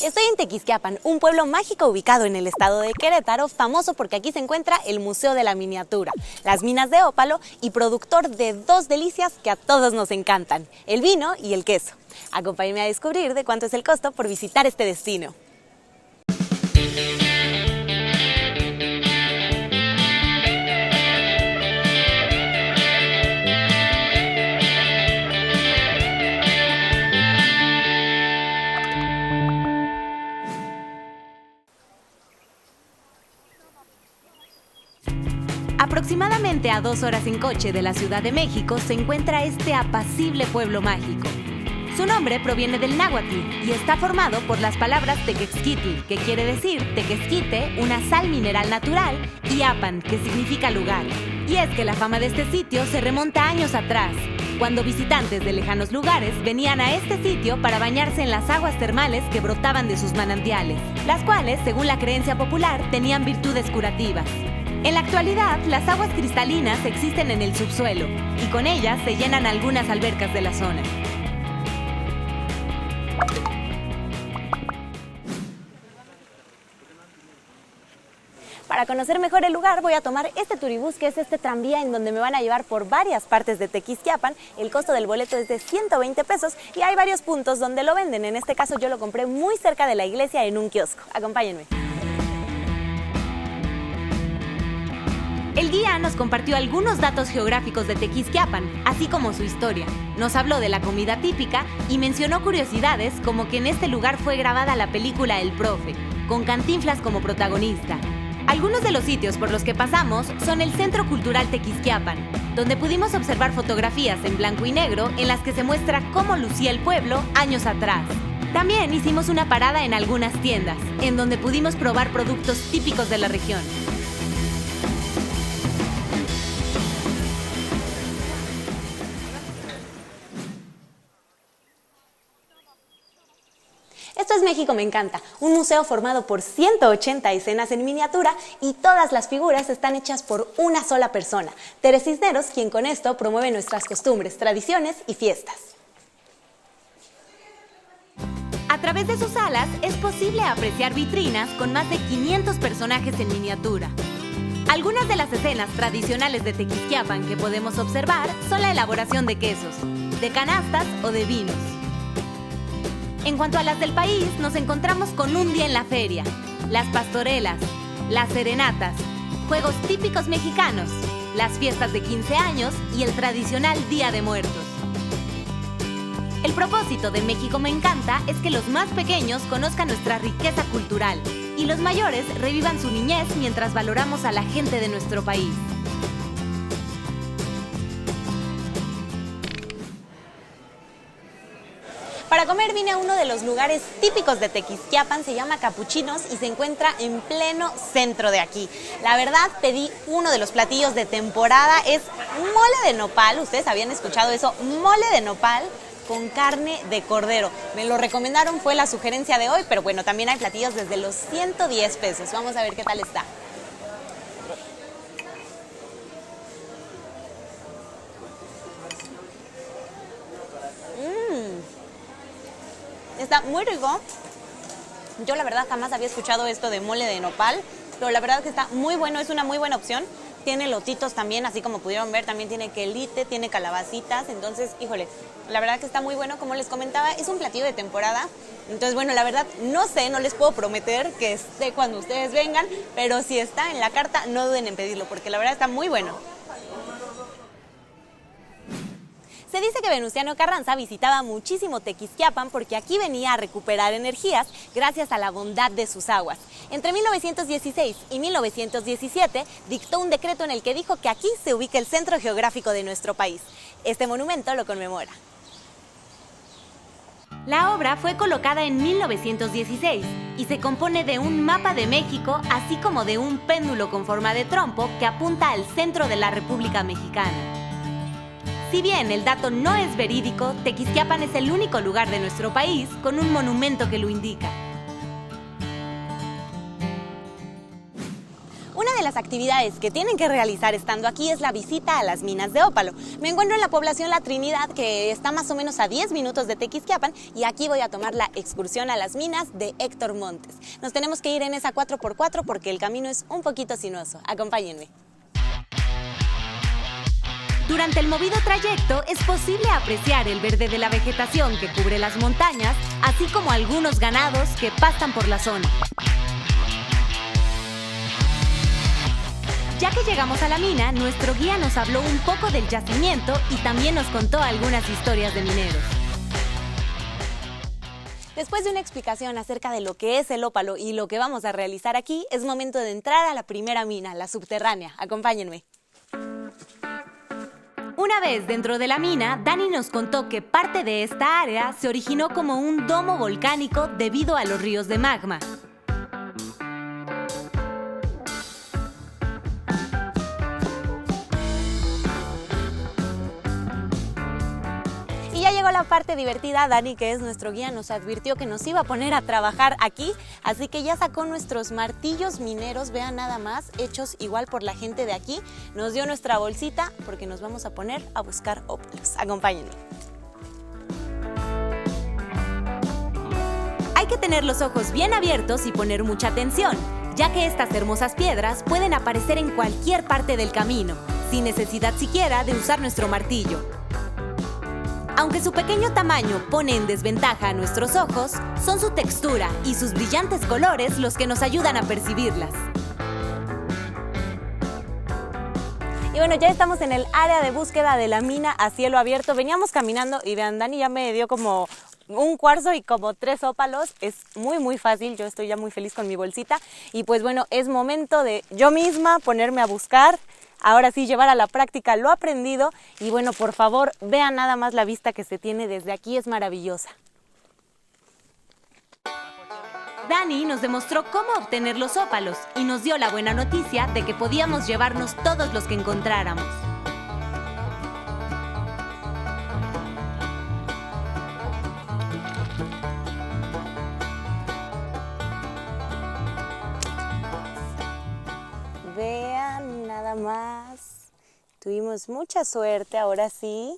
Estoy en Tequisquiapan, un pueblo mágico ubicado en el estado de Querétaro, famoso porque aquí se encuentra el Museo de la Miniatura, las minas de ópalo y productor de dos delicias que a todos nos encantan, el vino y el queso. Acompáñenme a descubrir de cuánto es el costo por visitar este destino. Aproximadamente a 2 horas en coche de la Ciudad de México se encuentra este apacible pueblo mágico. Su nombre proviene del náhuatl y está formado por las palabras tequesquitl, que quiere decir tequesquite, una sal mineral natural, y apan, que significa lugar. Y es que la fama de este sitio se remonta años atrás, cuando visitantes de lejanos lugares venían a este sitio para bañarse en las aguas termales que brotaban de sus manantiales, las cuales, según la creencia popular, tenían virtudes curativas. En la actualidad, las aguas cristalinas existen en el subsuelo y con ellas se llenan algunas albercas de la zona. Para conocer mejor el lugar voy a tomar este turibús, que es este tranvía en donde me van a llevar por varias partes de Tequisquiapan. El costo del boleto es de 120 pesos y hay varios puntos donde lo venden. En este caso yo lo compré muy cerca de la iglesia en un kiosco. Acompáñenme. El guía nos compartió algunos datos geográficos de Tequisquiapan, así como su historia. Nos habló de la comida típica y mencionó curiosidades como que en este lugar fue grabada la película El Profe, con Cantinflas como protagonista. Algunos de los sitios por los que pasamos son el Centro Cultural Tequisquiapan, donde pudimos observar fotografías en blanco y negro en las que se muestra cómo lucía el pueblo años atrás. También hicimos una parada en algunas tiendas, en donde pudimos probar productos típicos de la región. Esto es México Me Encanta, un museo formado por 180 escenas en miniatura y todas las figuras están hechas por una sola persona, Tere Cisneros, quien con esto promueve nuestras costumbres, tradiciones y fiestas. A través de sus salas es posible apreciar vitrinas con más de 500 personajes en miniatura. Algunas de las escenas tradicionales de Tequisquiapan que podemos observar son la elaboración de quesos, de canastas o de vinos. En cuanto a las del país, nos encontramos con un día en la feria, las pastorelas, las serenatas, juegos típicos mexicanos, las fiestas de 15 años y el tradicional Día de Muertos. El propósito de México Me Encanta es que los más pequeños conozcan nuestra riqueza cultural y los mayores revivan su niñez mientras valoramos a la gente de nuestro país. Para comer vine a uno de los lugares típicos de Tequisquiapan, se llama Capuchinos y se encuentra en pleno centro de aquí. La verdad, pedí uno de los platillos de temporada, es mole de nopal. ¿Ustedes habían escuchado eso? Mole de nopal con carne de cordero. Me lo recomendaron, fue la sugerencia de hoy, pero bueno, también hay platillos desde los 110 pesos. Vamos a ver qué tal está. Está muy rico. Yo la verdad jamás había escuchado esto de mole de nopal, pero la verdad que está muy bueno, es una muy buena opción. Tiene lotitos también, así como pudieron ver, también tiene quelite, tiene calabacitas, entonces, híjole, la verdad que está muy bueno. Como les comentaba, es un platillo de temporada, entonces, bueno, la verdad, no sé, no les puedo prometer que esté cuando ustedes vengan, pero si está en la carta, no duden en pedirlo, porque la verdad está muy bueno. Se dice que Venustiano Carranza visitaba muchísimo Tequisquiapan porque aquí venía a recuperar energías gracias a la bondad de sus aguas. Entre 1916 y 1917 dictó un decreto en el que dijo que aquí se ubica el centro geográfico de nuestro país. Este monumento lo conmemora. La obra fue colocada en 1916 y se compone de un mapa de México, así como de un péndulo con forma de trompo que apunta al centro de la República Mexicana. Si bien el dato no es verídico, Tequisquiapan es el único lugar de nuestro país con un monumento que lo indica. Una de de las actividades que tienen que realizar estando aquí es la visita a las minas de ópalo. Me encuentro en la población La Trinidad, que está más o menos a 10 minutos de Tequisquiapan, y aquí voy a tomar la excursión a las minas de Héctor Montes. Nos tenemos que ir en esa 4x4 porque el camino es un poquito sinuoso. Acompáñenme. Durante el movido trayecto es posible apreciar el verde de la vegetación que cubre las montañas, así como algunos ganados que pastan por la zona. Ya que llegamos a la mina, nuestro guía nos habló un poco del yacimiento y también nos contó algunas historias de mineros. Después de una explicación acerca de lo que es el ópalo y lo que vamos a realizar aquí, es momento de entrar a la primera mina, la subterránea. Acompáñenme. Una vez dentro de la mina, Dani nos contó que parte de esta área se originó como un domo volcánico debido a los ríos de magma. Y ya llegó la parte divertida. Dani, que es nuestro guía, nos advirtió que nos iba a poner a trabajar aquí, así que ya sacó nuestros martillos mineros, vean nada más, hechos igual por la gente de aquí. Nos dio nuestra bolsita porque nos vamos a poner a buscar ópalos. Acompáñenme. Hay que tener los ojos bien abiertos y poner mucha atención, ya que estas hermosas piedras pueden aparecer en cualquier parte del camino, sin necesidad siquiera de usar nuestro martillo. Aunque su pequeño tamaño pone en desventaja a nuestros ojos, son su textura y sus brillantes colores los que nos ayudan a percibirlas. Y bueno, ya estamos en el área de búsqueda de la mina a cielo abierto. Veníamos caminando y vean, Dani ya me dio como un cuarzo y como 3 ópalos. Es muy fácil, yo estoy ya muy feliz con mi bolsita. Y pues bueno, es momento de yo misma ponerme a buscar. Ahora sí, llevar a la práctica lo aprendido. Y bueno, por favor, vean nada más la vista que se tiene desde aquí, es maravillosa. Dani nos demostró cómo obtener los ópalos y nos dio la buena noticia de que podíamos llevarnos todos los que encontráramos. Vean nada más, tuvimos mucha suerte, ahora sí.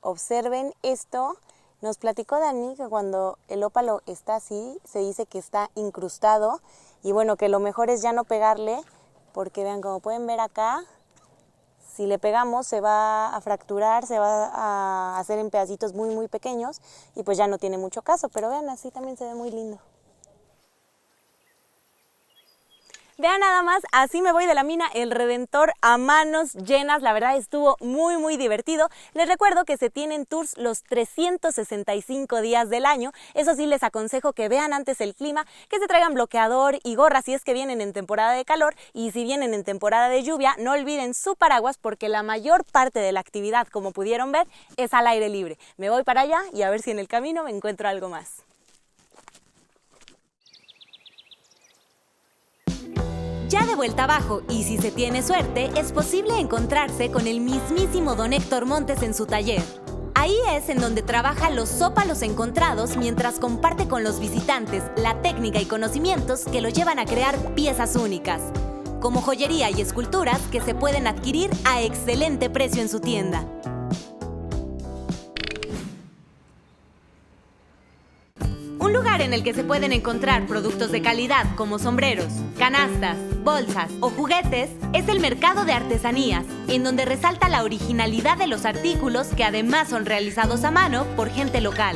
Observen esto. Nos platicó Dani que cuando el ópalo está así, se dice que está incrustado y bueno, que lo mejor es ya no pegarle, porque vean, como pueden ver acá, si le pegamos se va a fracturar, se va a hacer en pedacitos muy pequeños y pues ya no tiene mucho caso, pero vean, así también se ve muy lindo. Vean nada más, así me voy de la mina El Redentor a manos llenas. La verdad estuvo muy divertido. Les recuerdo que se tienen tours los 365 días del año. Eso sí, les aconsejo que vean antes el clima, que se traigan bloqueador y gorra si es que vienen en temporada de calor, y si vienen en temporada de lluvia, no olviden su paraguas porque la mayor parte de la actividad, como pudieron ver, es al aire libre. Me voy para allá y a ver si en el camino me encuentro algo más. Ya de vuelta abajo, y si se tiene suerte, es posible encontrarse con el mismísimo don Héctor Montes en su taller. Ahí es en donde trabaja los ópalos encontrados mientras comparte con los visitantes la técnica y conocimientos que lo llevan a crear piezas únicas, como joyería y esculturas que se pueden adquirir a excelente precio en su tienda. Un lugar en el que se pueden encontrar productos de calidad como sombreros, canastas, bolsas o juguetes es el mercado de artesanías, en donde resalta la originalidad de los artículos que además son realizados a mano por gente local.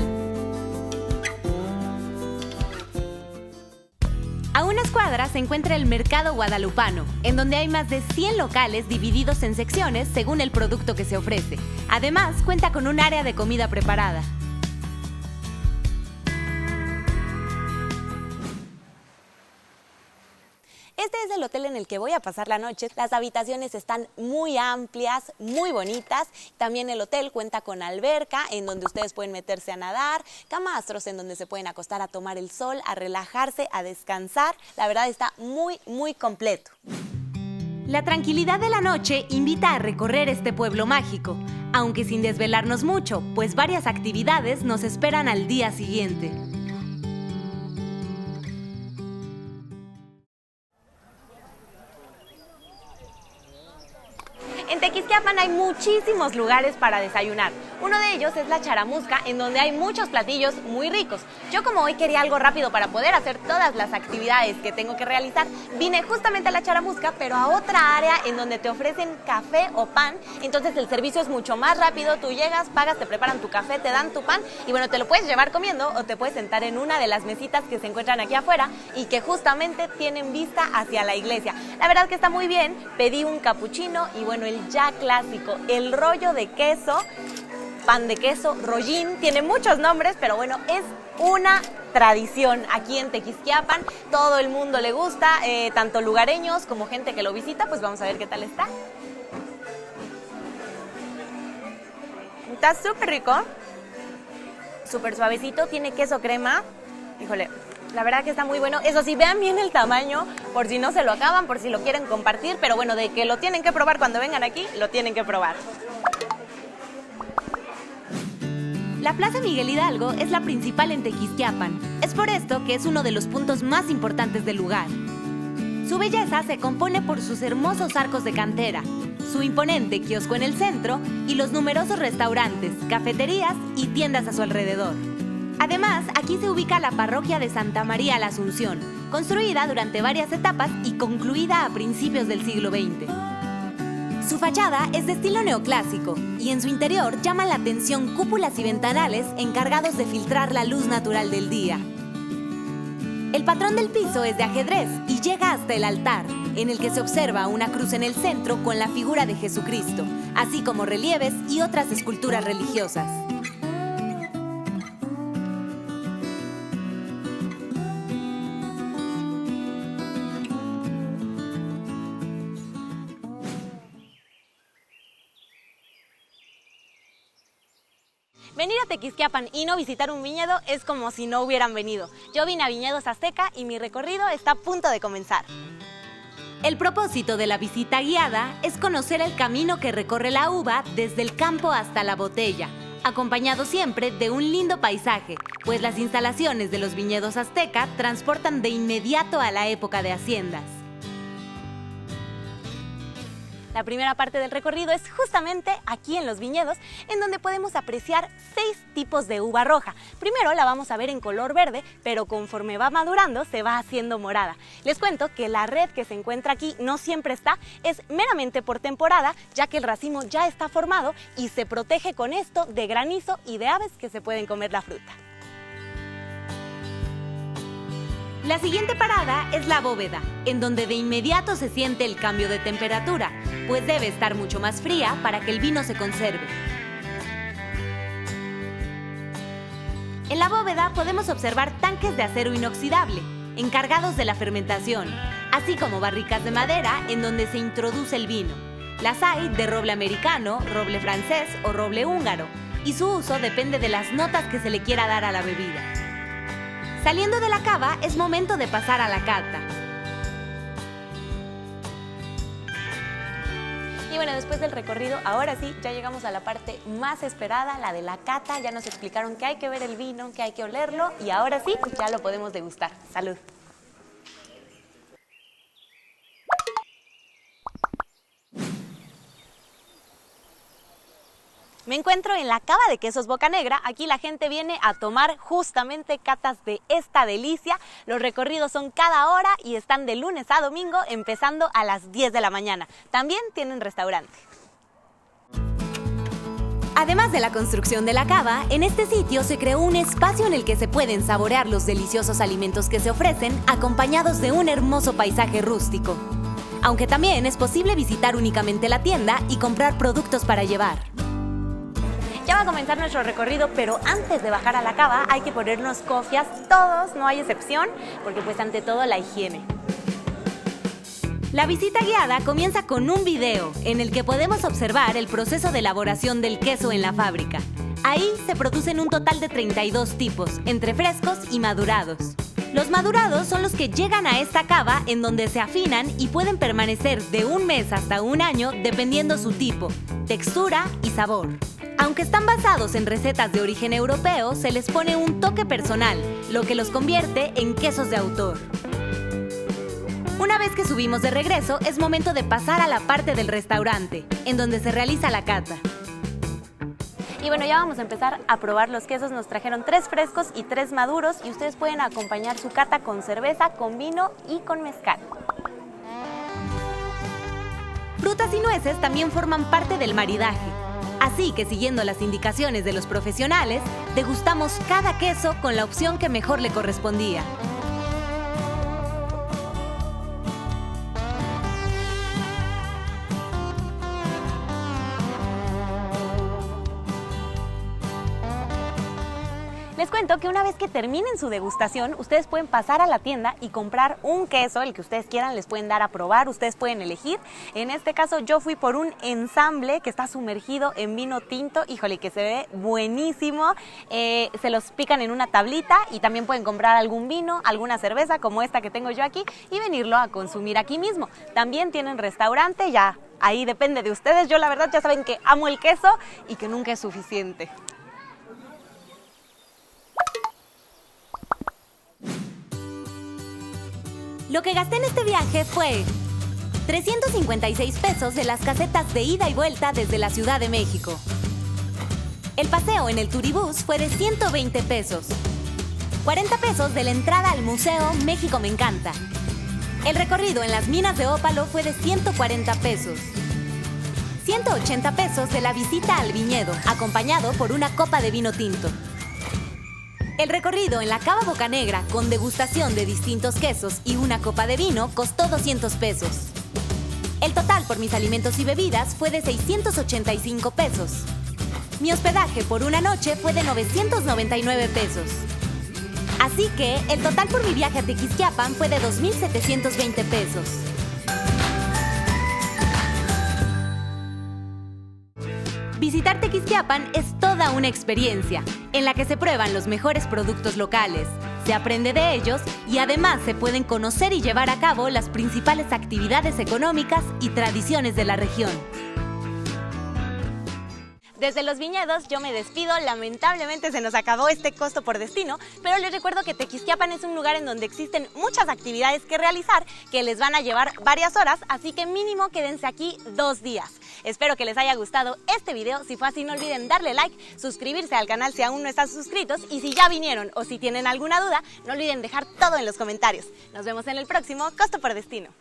A unas cuadras se encuentra el Mercado Guadalupano, en donde hay más de 100 locales divididos en secciones según el producto que se ofrece. Además, cuenta con un área de comida preparada. Este es el hotel en el que voy a pasar la noche. Las habitaciones están muy amplias, muy bonitas. También el hotel cuenta con alberca en donde ustedes pueden meterse a nadar, camastros en donde se pueden acostar a tomar el sol, a relajarse, a descansar. La verdad está muy completo. La tranquilidad de la noche invita a recorrer este pueblo mágico, aunque sin desvelarnos mucho, pues varias actividades nos esperan al día siguiente. En Tequisquiapan hay muchísimos lugares para desayunar. Uno de ellos es la Charamusca, en donde hay muchos platillos muy ricos. Yo, como hoy quería algo rápido para poder hacer todas las actividades que tengo que realizar, vine justamente a la Charamusca, pero a otra área en donde te ofrecen café o pan. Entonces el servicio es mucho más rápido, tú llegas, pagas, te preparan tu café, te dan tu pan y bueno, te lo puedes llevar comiendo o te puedes sentar en una de las mesitas que se encuentran aquí afuera y que justamente tienen vista hacia la iglesia. La verdad que está muy bien. Pedí un capuchino y bueno, el ya clásico, el rollo de queso, pan de queso, rollín, tiene muchos nombres, pero bueno, es una tradición aquí en Tequisquiapan. Todo el mundo le gusta, tanto lugareños como gente que lo visita. Pues vamos a ver qué tal está. Está súper rico, súper suavecito, tiene queso crema. Híjole, la verdad que está muy bueno. Eso sí, vean bien el tamaño, por si no se lo acaban, por si lo quieren compartir. Pero bueno, de que lo tienen que probar cuando vengan aquí, lo tienen que probar. La Plaza Miguel Hidalgo es la principal en Tequisquiapan. Es por esto que es uno de los puntos más importantes del lugar. Su belleza se compone por sus hermosos arcos de cantera, su imponente kiosco en el centro y los numerosos restaurantes, cafeterías y tiendas a su alrededor. Además, aquí se ubica la parroquia de Santa María la Asunción, construida durante varias etapas y concluida a principios del siglo XX. Su fachada es de estilo neoclásico y en su interior llaman la atención cúpulas y ventanales encargados de filtrar la luz natural del día. El patrón del piso es de ajedrez y llega hasta el altar, en el que se observa una cruz en el centro con la figura de Jesucristo, así como relieves y otras esculturas religiosas. Venir a Tequisquiapan y no visitar un viñedo es como si no hubieran venido. Yo vine a Viñedos Azteca y mi recorrido está a punto de comenzar. El propósito de la visita guiada es conocer el camino que recorre la uva desde el campo hasta la botella, acompañado siempre de un lindo paisaje, pues las instalaciones de los viñedos Azteca transportan de inmediato a la época de haciendas. La primera parte del recorrido es justamente aquí en los viñedos, en donde podemos apreciar 6 tipos de uva roja. Primero la vamos a ver en color verde, pero conforme va madurando se va haciendo morada. Les cuento que la red que se encuentra aquí no siempre está, es meramente por temporada, ya que el racimo ya está formado y se protege con esto de granizo y de aves que se pueden comer la fruta. La siguiente parada es la bóveda, en donde de inmediato se siente el cambio de temperatura, pues debe estar mucho más fría para que el vino se conserve. En la bóveda podemos observar tanques de acero inoxidable, encargados de la fermentación, así como barricas de madera en donde se introduce el vino. Las hay de roble americano, roble francés o roble húngaro, y su uso depende de las notas que se le quiera dar a la bebida. Saliendo de la cava, es momento de pasar a la cata. Y bueno, después del recorrido, ahora sí, ya llegamos a la parte más esperada, la de la cata. Ya nos explicaron que hay que ver el vino, que hay que olerlo y ahora sí, ya lo podemos degustar. ¡Salud! Me encuentro en la cava de quesos Bocanegra. Aquí la gente viene a tomar justamente catas de esta delicia. Los recorridos son cada hora y están de lunes a domingo, empezando a las 10 de la mañana. También tienen restaurante. Además de la construcción de la cava, en este sitio se creó un espacio en el que se pueden saborear los deliciosos alimentos que se ofrecen, acompañados de un hermoso paisaje rústico. Aunque también es posible visitar únicamente la tienda y comprar productos para llevar. Ya va a comenzar nuestro recorrido, pero antes de bajar a la cava hay que ponernos cofias, todos, no hay excepción, porque pues ante todo la higiene. La visita guiada comienza con un video en el que podemos observar el proceso de elaboración del queso en la fábrica. Ahí se producen un total de 32 tipos, entre frescos y madurados. Los madurados son los que llegan a esta cava en donde se afinan y pueden permanecer de 1 mes hasta 1 año dependiendo su tipo, textura y sabor. Aunque están basados en recetas de origen europeo, se les pone un toque personal, lo que los convierte en quesos de autor. Una vez que subimos de regreso, es momento de pasar a la parte del restaurante, en donde se realiza la cata. Y bueno, ya vamos a empezar a probar los quesos. Nos trajeron 3 frescos y 3 maduros y ustedes pueden acompañar su cata con cerveza, con vino y con mezcal. Frutas y nueces también forman parte del maridaje. Así que siguiendo las indicaciones de los profesionales, degustamos cada queso con la opción que mejor le correspondía. Les cuento que una vez que terminen su degustación, ustedes pueden pasar a la tienda y comprar un queso, el que ustedes quieran, les pueden dar a probar, ustedes pueden elegir. En este caso yo fui por un ensamble que está sumergido en vino tinto, híjole, que se ve buenísimo. Se los pican en una tablita y también pueden comprar algún vino, alguna cerveza como esta que tengo yo aquí y venirlo a consumir aquí mismo. También tienen restaurante, ya ahí depende de ustedes. Yo la verdad ya saben que amo el queso y que nunca es suficiente. Lo que gasté en este viaje fue 356 pesos de las casetas de ida y vuelta desde la Ciudad de México. El paseo en el Turibús fue de 120 pesos. 40 pesos de la entrada al Museo México Me Encanta. El recorrido en las minas de ópalo fue de 140 pesos. 180 pesos de la visita al viñedo, acompañado por una copa de vino tinto. El recorrido en la Cava Bocanegra con degustación de distintos quesos y una copa de vino costó 200 pesos. El total por mis alimentos y bebidas fue de 685 pesos. Mi hospedaje por una noche fue de 999 pesos. Así que el total por mi viaje a Tequisquiapan fue de 2,720 pesos. Visitar Tequisquiapan es toda una experiencia, en la que se prueban los mejores productos locales, se aprende de ellos y además se pueden conocer y llevar a cabo las principales actividades económicas y tradiciones de la región. Desde los viñedos yo me despido, lamentablemente se nos acabó este costo por destino, pero les recuerdo que Tequisquiapan es un lugar en donde existen muchas actividades que realizar que les van a llevar varias horas, así que mínimo quédense aquí 2 días. Espero que les haya gustado este video, si fue así no olviden darle like, suscribirse al canal si aún no están suscritos y si ya vinieron o si tienen alguna duda, no olviden dejar todo en los comentarios. Nos vemos en el próximo Costo por Destino.